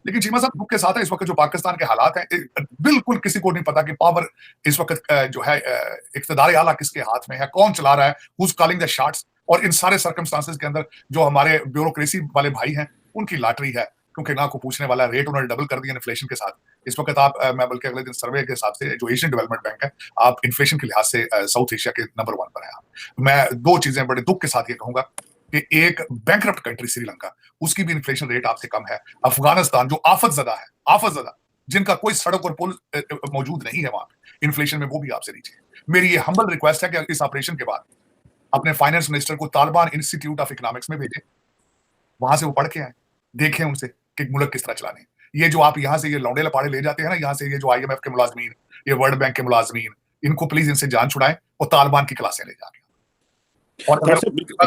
लेकिन चीमा साहब दुख के साथ है इस वक्त जो पाकिस्तान के हालात हैं, बिल्कुल किसी को नहीं पता कि पावर इस वक्त जो है इख्तिदार आला किसके हाथ में है, कौन चला रहा है, हुज कॉलिंग द शॉट्स। और इन सारे सर्कमस्टांसेस के अंदर जो हमारे ब्यूरोक्रेसी वाले भाई हैं उनकी लॉटरी है, क्योंकि ना को पूछने वाला रेट उन्होंने डबल कर दिया इन्फ्लेशन के साथ। इस वक्त आप मैं बल्कि अगले दिन सर्वे के हिसाब से जो एशियन डेवलपमेंट बैंक है, आप इन्फ्लेशन के लिहाज से साउथ एशिया के नंबर 1 पर है आप। मैं दो चीजें बड़े दुख के साथ ये कहूंगा कि एक बैंकरप्ट कंट्री श्रीलंका, उसकी भी इन्फ्लेशन रेट आपसे कम है। अफगानिस्तान जो आफत ज़दा, जिनका कोई सड़क और पुल मौजूद नहीं है वहां पे, इन्फ्लेशन में वो भी आपसे नीचे है। मेरी ये हम्बल रिक्वेस्ट है कि इस ऑपरेशन के बाद अपने फाइनेंस मिनिस्टर को तालिबान इंस्टीट्यूट ऑफ इकोनॉमिक्स में भेजें, वहां से वो पढ़ के आए, देखें उनसे कि मुल्क किस तरह चलाने। ये जो आप यहाँ से ये लौंडे लपाड़े ले जाते हैं ना, यहाँ से ये जो IMF के मुलाजमीन, ये वर्ल्ड बैंक के मुलाजमीन, इनको प्लीज इनसे जान छुड़ाएं और तालिबान की क्लासें ले जाके। और अगर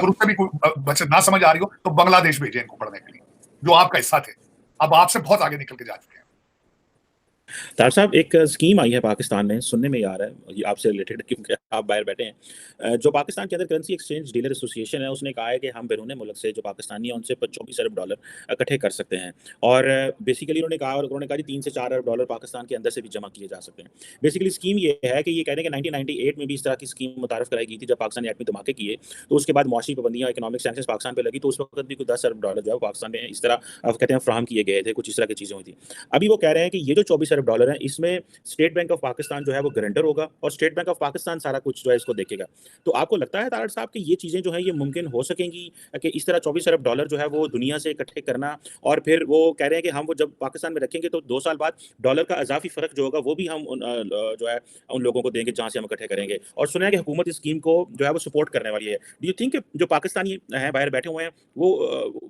उससे भी कोई बचत ना समझ आ रही हो तो बांग्लादेश भेजें इनको पढ़ने के लिए, जो आपका हिस्सा थे, अब आपसे बहुत आगे निकल के जा चुके हैं। तार साहब, एक स्कीम आई है पाकिस्तान में, सुनने में आ रहा है, ये आपसे रिलेटेड क्योंकि आप बाहर बैठे हैं। जो पाकिस्तान के अंदर करेंसी एक्सचेंज डीलर एसोसिएशन है, उसने कहा है कि हम बैरून मुल्क से जो पाकिस्तानी है उनसे 24 अरब डॉलर इकट्ठे कर सकते हैं। और बेसिकली उन्होंने कहा कि 3 से 4 अरब डॉलर पाकिस्तान के अंदर से भी जमा किए जा सकते हैं। बेसिकली स्कीम ये है कि ये कह रहे हैं कि 1998 में भी इस तरह की स्कीम मुतारफ कराई गई थी, जब पाकिस्तान ने एटमी धमाके किए, तो उसके बाद मुआशी पाबंदियाँ, इकोनॉमिक सैंक्शंस पाकिस्तान पर लगी, तो उस वक्त भी कुछ 10 अरब डॉलर जो है पाकिस्तान में इस तरह कहते हैं फ्राहम किए गए थे, कुछ इस तरह की चीज़ें हुई थी। अभी वो कह रहे हैं कि ये जो 24 अरब डॉलर है, इसमें स्टेट बैंक ऑफ पाकिस्तान जो है वो गारंटर होगा और स्टेट बैंक ऑफ पाकिस्तान सारा कुछ जो है इसको देखेगा। तो आपको लगता है तारड़ साहब कि ये चीज़ें जो है ये मुमकिन हो सकेंगी कि इस तरह 24 अरब डॉलर जो है वो दुनिया से इकट्ठे करना, और फिर वो कह रहे हैं कि हम वो जब पाकिस्तान में रखेंगे तो 2 साल बाद डॉलर का इजाफी फ़र्क जो होगा वो भी हम जो है उन लोगों को देंगे जहाँ से हम इकट्ठे करेंगे। और सुना है कि हुकूमत इस स्कीम को जो है वो सपोर्ट करने वाली है। डू यू थिंक जो पाकिस्तानी हैं बाहर बैठे हुए हैं वो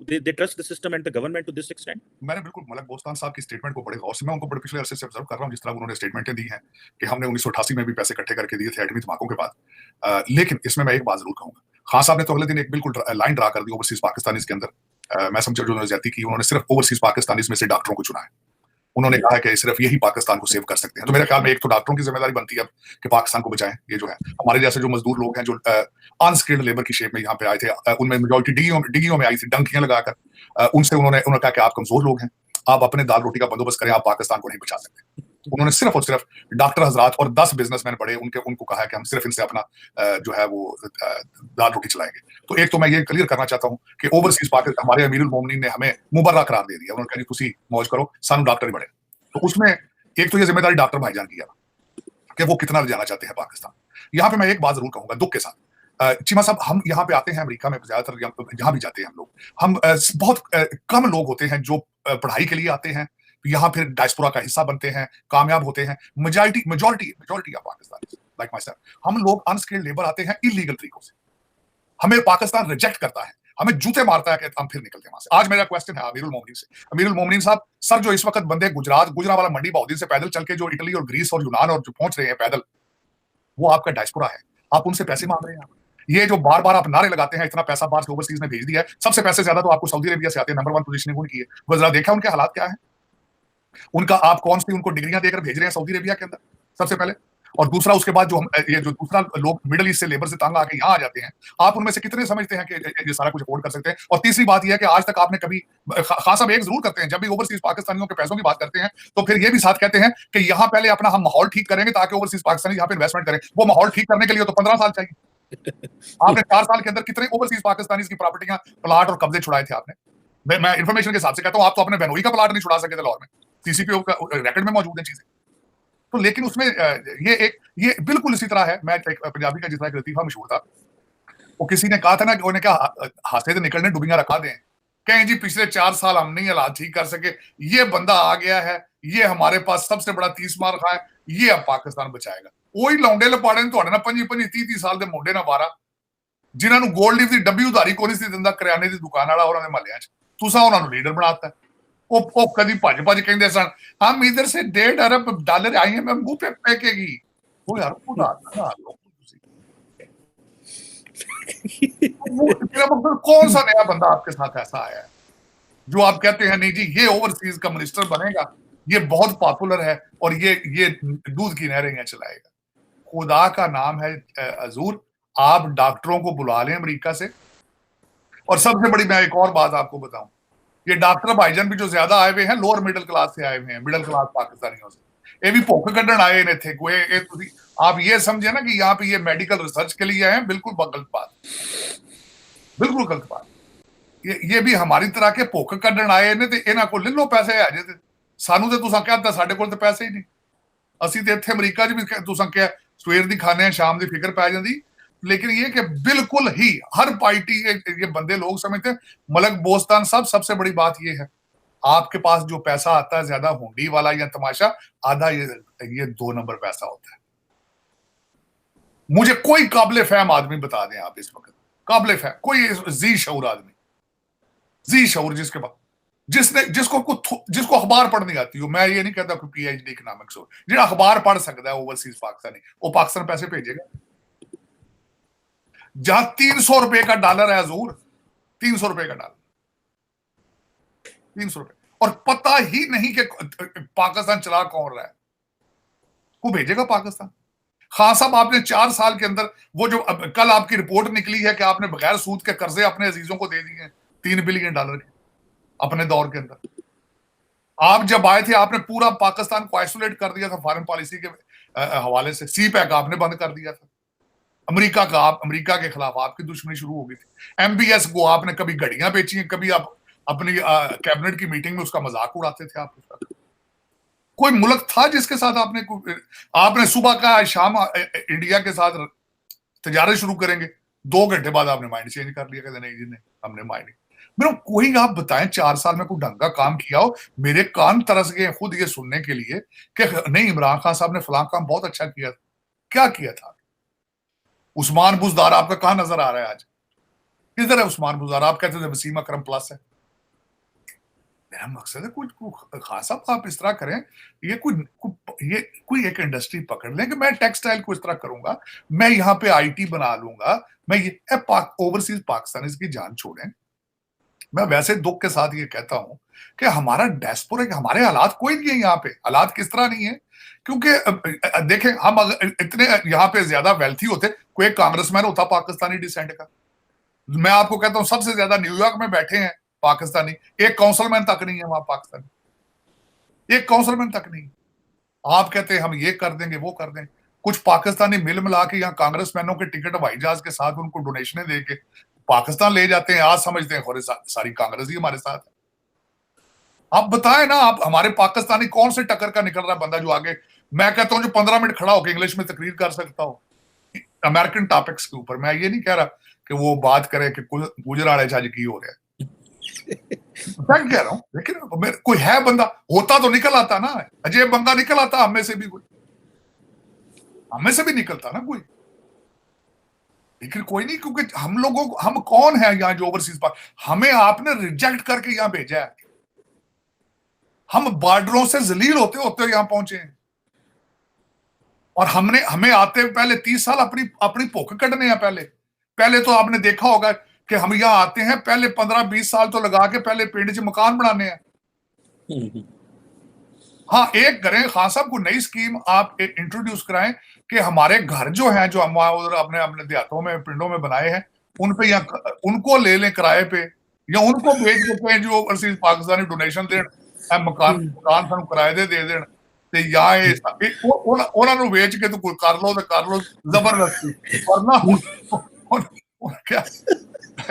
they trust the system and the government to this extent? मैंने बिल्कुल मलक बोस्तान साहब की स्टेटमेंट को बड़े गौर से, मैं उनको बड़े पिछले अरसे से ऑब्जर्व कर रहा हूँ, जिस तरह उन्होंने स्टेटमेंटें दी हैं कि हमने 1988 में भी पैसे इकट्ठे करके दिए थे एटमी धमाकों के बाद। लेकिन इसमें मैं एक बात जरूर कहूंगा, खान साहब ने तो अगले दिन एक बिल्कुल लाइन ड्रा कर दी ओवरसीज पाकिस्तानीज के अंदर। मैं समझा जो उन्होंने ज्यादती की, उन्होंने सिर्फ ओवरसीज पाकिस्तानीज में से डॉक्टरों को चुना है। उन्होंने कहा कि सिर्फ यही पाकिस्तान को सेव कर सकते हैं। तो मेरे ख्याल में एक तो डॉक्टरों की जिम्मेदारी बनती है कि पाकिस्तान को बचाएं। ये जो है हमारे जैसे जो मजदूर लोग हैं जो अनस्किल्ड लेबर की शेप में यहाँ पे आए थे, उनमें मेजोरिटी डिगियों में आई थी डंकियां लगाकर। उनसे उन्होंने कहा कि आप कमजोर लोग हैं, आप अपने दाल रोटी का बंदोबस्त करें, आप पाकिस्तान को नहीं बचा सकते। उन्होंने सिर्फ और सिर्फ डॉक्टर हजरात और 10 बिजनेसमैन बड़े उनको कहा कि हम सिर्फ इनसे अपना जो है वो दाल रोटी चलाएंगे। तो एक तो मैं ये क्लियर करना चाहता हूँ कि ओवरसीज पाकिस्तान हमारे अमीरुल मोमिनीन ने हमें मुबर्रा करार दे दिया। उन्होंने कहा तुसी मौज करो, सानू डॉक्टर ही बड़े। तो उसमें एक तो ये जिम्मेदारी डॉक्टर भाईजान की है कि वो कितना जाना चाहते हैं पाकिस्तान। यहाँ पे मैं एक बात जरूर कहूंगा दुख के साथ, चीमा साहब, हम यहाँ पे आते हैं अमेरिका में, ज्यादातर जहां भी जाते हैं हम लोग, हम बहुत कम लोग होते हैं जो पढ़ाई के लिए आते हैं, यहाँ फिर डायस्पोरा का हिस्सा बनते हैं, कामयाब होते हैं। Majority of Pakistan like my self, हम लोग अनस्किल्ड लेबर आते हैं इलीगल तरीकों से, हमें पाकिस्तान रिजेक्ट करता है, हमें जूते मारता है कि हम फिर निकलते हैं वहां से। आज मेरा क्वेश्चन है अमीरुल मोमिनीन से, अमीरुल मोमिनीन साहब, सर जो इस वक्त बंदे गुजरावाला मंडी बहुद्दीन से पैदल चल के जो इटली और ग्रीस और यूनान और जो पहुंच रहे हैं पैदल, वो आपका डायस्पोरा है, आप उनसे पैसे मांग रहे हैं। ये जो बार बार आप नारे लगाते हैं इतना पैसा बाहर से ओवरसीज ने भेज दिया है, सबसे पैसे ज्यादा तो आपको सऊदी अरेबिया से आते हैं, नंबर 1 पोजीशन उनकी है। वो जरा देखा उनके हालात क्या है, उनका आप कौन सी उनको डिग्रियां देकर भेज रहे हैं सऊदी अरेबिया के अंदर, सबसे पहले। और दूसरा उसके बाद जो हम ये जो दूसरा लोग मिडिल ईस्ट से लेबर से तंग आके यहाँ आ जाते हैं, आप उनमें से कितने समझते हैं कि ये सारा कुछ अफोर्ड कर सकते हैं। और तीसरी बात यह है कि आज तक आपने कभी, खास साहब एक जरूर करते हैं, जब भी ओवरसीज पाकिस्तानियों के पैसों की बात करते हैं तो फिर ये भी साथ कहते हैं कि यहाँ पहले अपना हम माहौल ठीक करेंगे ताकि ओवरसीज पाकिस्तानी यहाँ पे इन्वेस्टमेंट करें। वो माहौल ठीक करने के लिए तो 15 साल चाहिए। आपने 4 साल के अंदर कितने ओवरसीज पाकिस्तानी की प्रॉपर्टियां, प्लाट और कब्जे छुड़ाए थे आपने। मैं इन्फॉर्मेशन के हिसाब से कहता हूं, आप तो अपने बहनोई का प्लाट नहीं छुड़ा सके थे लाहौर में, सीसीपी का रिकॉर्ड में मौजूद है चीजें। तो लेकिन उसमें ये बिल्कुल इसी तरह है। मैं एक पंजाबी का जिस तरह एक लतीफा मशहूर था, वो किसी ने कहा था ना कि उन्हें क्या हाथे से निकलने डुबियां रखा दें, कहें जी पिछले 4 साल हम नहीं हालात ठीक कर सके, ये बंदा आ गया है, ये हमारे पास सबसे बड़ा 30 मार खा है, ये अब पाकिस्तान बचाएगा। वही लौंडे लपाड़े ने तुहाडे ना 25-30 साल ਦੇ ਮੁੰਡੇ ਨਾ 12 जिन्हां ਨੂੰ गोल्ड लीफ ਦੀ ਡੱਬੀ ਉਧਾਰੀ ਕੋਈ ਨਹੀਂ ਸੀ ਦਿੰਦਾ, ਕਰਿਆਨੇ ਦੀ ਦੁਕਾਨ ਵਾਲਾ ਉਹਨਾਂ ਦੇ ਮਹੱਲਿਆਂ 'ਚ, ਤੁਸੀਂ ਉਹਨਾਂ ਨੂੰ ਲੀਡਰ ਬਣਾਤਾ। वो कभी भज कहते सन हम इधर से 1.5 अरब डॉलर IMF मुंह पे फेंकेगी। वो यार खुदा कौन सा नया बंदा आपके साथ ऐसा आया है जो आप कहते हैं नहीं जी ये ओवरसीज का मिनिस्टर बनेगा, ये बहुत पॉपुलर है और ये दूध की नहरें यहाँ चलाएगा। खुदा का नाम है हजूर, आप डॉक्टरों को बुला लें अमेरिका से। और सबसे बड़ी मैं एक और बात आपको बताऊं, ये डॉक्टर भाईजान भी जो ज्यादा आए हुए हैं लोअर मिडिल क्लास से आए हुए हैं, मिडिल क्लास पाकिस्तानियों से, ये भी भुख कड्ढन आए ने थे कोई आप ये समझे ना कि यहाँ पे ये मेडिकल रिसर्च के लिए आए हैं, बिल्कुल गलत बात, बिल्कुल गलत बात। ये भी हमारी तरह के भुख कड्ढन आए ने ते इन्हां कोल ले लो पैसे आ जे, सानू ते तुसां कहता साडे कोल ते पैसे ही नहीं, ਅਸੀਂ ਤੇ ਇੱਥੇ ਅਮਰੀਕਾ 'ਚ ਵੀ ਤੁਸੀਂ ਕਿਹਾ ਸਵੇਰ ਦੀ ਖਾਣੇ ਆ ਸ਼ਾਮ ਦੀ ਫਿਕਰ ਪੈ ਜਾਂਦੀ, लेकिन ये कि बिल्कुल ही हर पार्टी ये बंदे लोग समझते हैं मलक बोस्तान साहब सबसे बड़ी बात ये है, आपके पास जो पैसा आता है ज्यादा हुंडी वाला या तमाशा, आधा ये 2 नंबर पैसा होता है। मुझे कोई काबिल फहम आदमी बता दें आप इस वक्त, काबिल फहम कोई जी शऊर आदमी, जी शऊर जिसके पास जिसको अखबार पढ़नी आती हो, मैं ये नहीं कहता कोई पीएचडी इकोनॉमिक्स हो, जो अखबार पढ़ सकता है ओवरसीज पाकिस्तानी, वो पाकिस्तान पैसे भेजेगा। जहां 300 रुपए का डॉलर है हजूर, 300 रुपए का डॉलर, 300 रुपए, और पता ही नहीं कि पाकिस्तान चला कौन रहा है, को भेजेगा पाकिस्तान। खान साहब आपने 4 साल के अंदर वो जो कल आपकी रिपोर्ट निकली है कि आपने बगैर सूद के कर्जे अपने अजीजों को दे दिए हैं $3 बिलियन के अपने दौर के अंदर। आप जब आए थे आपने पूरा पाकिस्तान को आइसोलेट कर दिया था फॉरेन पॉलिसी के हवाले से, सी पैक आपने बंद कर दिया था, अमेरिका के खिलाफ आपकी दुश्मनी शुरू हो गई थी, एमबीएस को आपने कभी घड़ियां बेची हैं, कभी आप अपनी कैबिनेट की मीटिंग में उसका मजाक उड़ाते थे आप उसका। कोई मुल्क था जिसके साथ आपने सुबह का शाम इंडिया के साथ तजारत शुरू करेंगे, 2 घंटे बाद आपने माइंड चेंज कर लिया, कहते नहीं जी नहीं हमने माइंड, मेरे कोई आप बताएं 4 साल में कोई ढंग का काम किया हो, मेरे कान तरस गए खुद ये सुनने के लिए कि नहीं इमरान खान साहब ने फलां काम बहुत अच्छा किया, क्या किया था? उस्मान बुज़दार आपका कहां नजर आ रहा है आज, किधर है उस्मान बुज़दार? आप कहते थे वसीम अकरम प्लस है। मेरा मकसद है कोई खान साहब आप इस तरह करें, ये कोई एक इंडस्ट्री पकड़ लें कि मैं टेक्सटाइल को इस तरह करूंगा, मैं यहाँ पे आईटी बना लूंगा, मैं ये ओवरसीज पाकिस्तान इसकी जान छोड़ें। मैं वैसे दुख के साथ ये कहता हूं कि हमारा डायस्पोरा के हमारे हालात कोई नहीं है यहाँ पे, हालात किस तरह नहीं है, क्योंकि देखें हम इतने यहाँ पे ज्यादा वेल्थी होते, कोई कांग्रेसमैन होता पाकिस्तानी डिसेंट का, मैं आपको कहता हूं सबसे ज्यादा न्यूयॉर्क में बैठे हैं पाकिस्तानी, एक काउंसिलमैन तक नहीं है वहां पाकिस्तानी, एक काउंसिलमैन तक नहीं। आप कहते हैं हम ये कर देंगे वो कर देंगे, कुछ पाकिस्तानी मिल मिला के यहाँ कांग्रेसमैनों के टिकट हवाई जहाज के साथ उनको डोनेशनें दे के पाकिस्तान ले जाते हैं, आज समझते हैं सारी कांग्रेस ही हमारे साथ है। आप बताएं ना, आप हमारे पाकिस्तानी कौन से टक्कर का निकल रहा बंदा जो आगे, मैं कहता हूं जो 15 मिनट खड़ा होकर इंग्लिश में तकरीर कर सकता हो अमेरिकन टॉपिक्स के ऊपर। मैं ये नहीं कह रहा कि वो बात करे कि गुजराड़े छज की हो रहा है, मैं कह रहा हूं, लेकिन कोई है बंदा, होता तो निकल आता ना, अजय बंदा निकल आता, हमें से भी कोई, हमें से भी निकलता ना कोई, लेकिन कोई नहीं, क्योंकि हम लोगों को, हम कौन है यहाँ जो ओवरसीज पाक, हमें आपने रिजेक्ट करके यहाँ भेजा है, हम बॉर्डरों से जलील होते होते यहाँ पहुंचे हैं, और हमें आते पहले 30 साल अपनी भूख कटने हैं। पहले तो आपने देखा होगा कि हम यहाँ आते हैं, पहले 15-20 साल तो लगा के पहले पिंड च मकान बनाने हैं। हाँ, एक करें खान साहब को नई स्कीम आप इंट्रोड्यूस कराएं कि हमारे घर जो हैं, जो हम उधर अपने देहातों में पिंडों में बनाए हैं, उन पे या उनको ले लें किराए पे, या उनको भेज देते हैं जो ओवरसीज पाकिस्तानी डोनेशन देन, मकान ਸਾਨੂੰ किराए दे देन ते या ਉਹਨਾਂ ਨੂੰ ਵੇਚ ਕੇ ਤੂੰ ਕਰ ਲੋ ਜ਼ਬਰਦस्ती, वरना क्या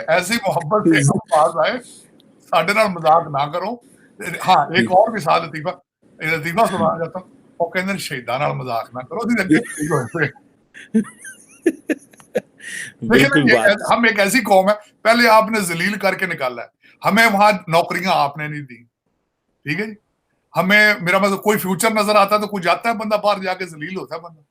ऐसी मोहब्बत से हम पास आए, साडे नाल मजाक ना करो। हाँ, एक और मिसाल लतीफा सुना जाता, वो कहते शहीदां नाल मजाक ना करो, लेकिन हम एक ऐसी कौम है, पहले आपने जलील करके निकाला है, हमें वहां नौकरियां आपने नहीं दी, ठीक है जी, हमें, मेरा मतलब कोई फ्यूचर नजर आता है तो कोई जाता है बंदा बाहर जाके जलील होता है बंदा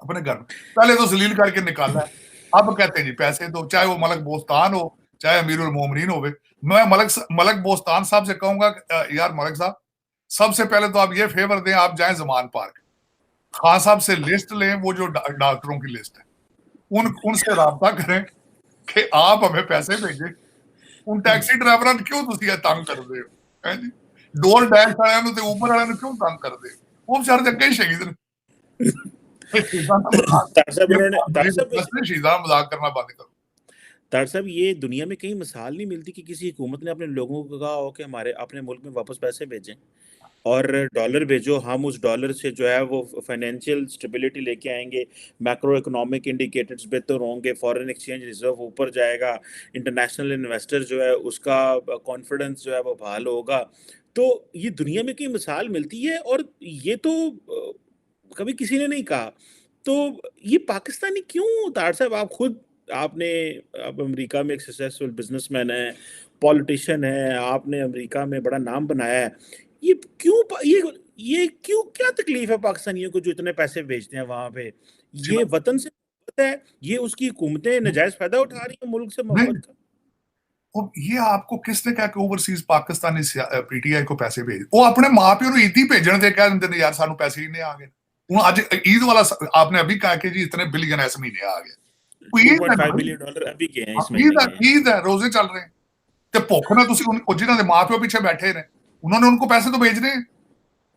अपने घर में, पहले तो जलील करके निकाला है, अब कहते हैं जी पैसे दो, चाहे वो मलक बोस्तान हो चाहे अमीरुल मोमिनीन हो। मैं मलक बोस्तान साहब से कहूंगा यार मलक साहब, सबसे पहले तो आप ये फेवर दें, आप जाएं जमान पार्क, खान साहब से लिस्ट लें, वो जो डॉक्टरों की लिस्ट है, उनसे राब्ता करें कि आप हमें पैसे भेजें, उन टैक्सी ड्राइवरों क्यों तुम तंग कर रहे हो जी, डोर डैश वाले ते ऊपर वाले क्यों तंग कर रहे हो, वो बेचारे जगह ही शहीद ने। शहीदां मजाक करना बंद करो। तार साहब, ये दुनिया में कहीं मिसाल नहीं मिलती कि किसी हुकूमत ने अपने लोगों को कहा हो कि हमारे अपने मुल्क में वापस पैसे भेजें और डॉलर भेजो, हम उस डॉलर से जो है वो फाइनेंशियल स्टेबिलिटी लेके आएँगे, मैक्रो इकोनॉमिक इंडिकेटर्स बेहतर होंगे, फॉरेन एक्सचेंज रिज़र्व ऊपर जाएगा, इंटरनेशनल इन्वेस्टर जो है उसका कॉन्फिडेंस जो है वो बहाल होगा। तो ये दुनिया में कहीं मिसाल मिलती है और ये तो कभी किसी ने नहीं कहा। तो ये पाकिस्तानी क्यों तार साहब, आप खुद आपने आप अमेरिका में एक सक्सेसफुल बिज़नेसमैन हैं, पॉलिटिशियन हैं, आपने अमेरिका में बड़ा नाम बनाया है। ये क्यों ये क्यों क्या तकलीफ है पाकिस्तानियों को जो इतने पैसे भेजते हैं वहाँ पे? जी, ये वतन से मोहब्बत है, ये उसकी हुकूमतें नाजायज़ फ़ायदा उठा रही हैं मुल्क से नहीं, मोहब्बत का? अब ये आपको किसने कहा कि ओवरसीज पाकिस्तानी पीटीआई को पैसे भेज, वो अपने माँ प्यो ईद ही भेजने दे कह दिंदे ने यार सानू पैसे ही नहीं आ गए। हूँ अज ईद वाला आपने अभी कहा कि जी इतने बिलियन इस महीने आ गए, वो ईद है ना 2.5 भाई। बिलियन डॉलर अभी गए हैं, हाँ, इस महीने गए हैं। ईद है, रोजे चल रहे हैं। ते भुख ना तुसी जिन्होंने माँ प्यो पीछे बैठे ने उन्होंने उनको पैसे तो भेजने हैं।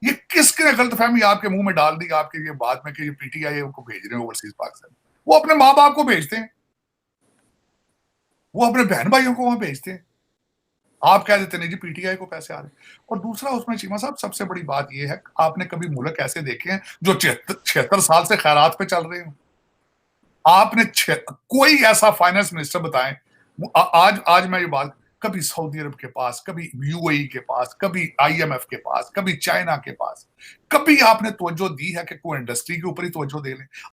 ये किसने गलतफहमी आपके मुंह में डाल दी आपके ये बात में कि ये पीटीआई उनको भेज रहे हैं ओवरसीज पाकिस्तान। वो अपने माँ बाप को भेजते हैं, वो अपने बहन भाइयों को वहां भेजते हैं। आप कह देते नहीं जी पीटीआई को पैसे आ रहे हैं। और दूसरा उसमें चीमा साहब सबसे बड़ी बात यह है, आपने कभी मुल्क ऐसे देखे हैं जो 76 साल से खैरात पे चल रहे हो? आपने कोई ऐसा फाइनेंस मिनिस्टर बताएं, आज आज मैं ये बात, कभी सऊदी अरब के पास, कभी यूएई के पास, कभी आईएमएफ के पास, कभी चाइना के पास, कभी आपने तवज्जो दी है कि कोई इंडस्ट्री के ऊपर ही तवज्जो दे लें?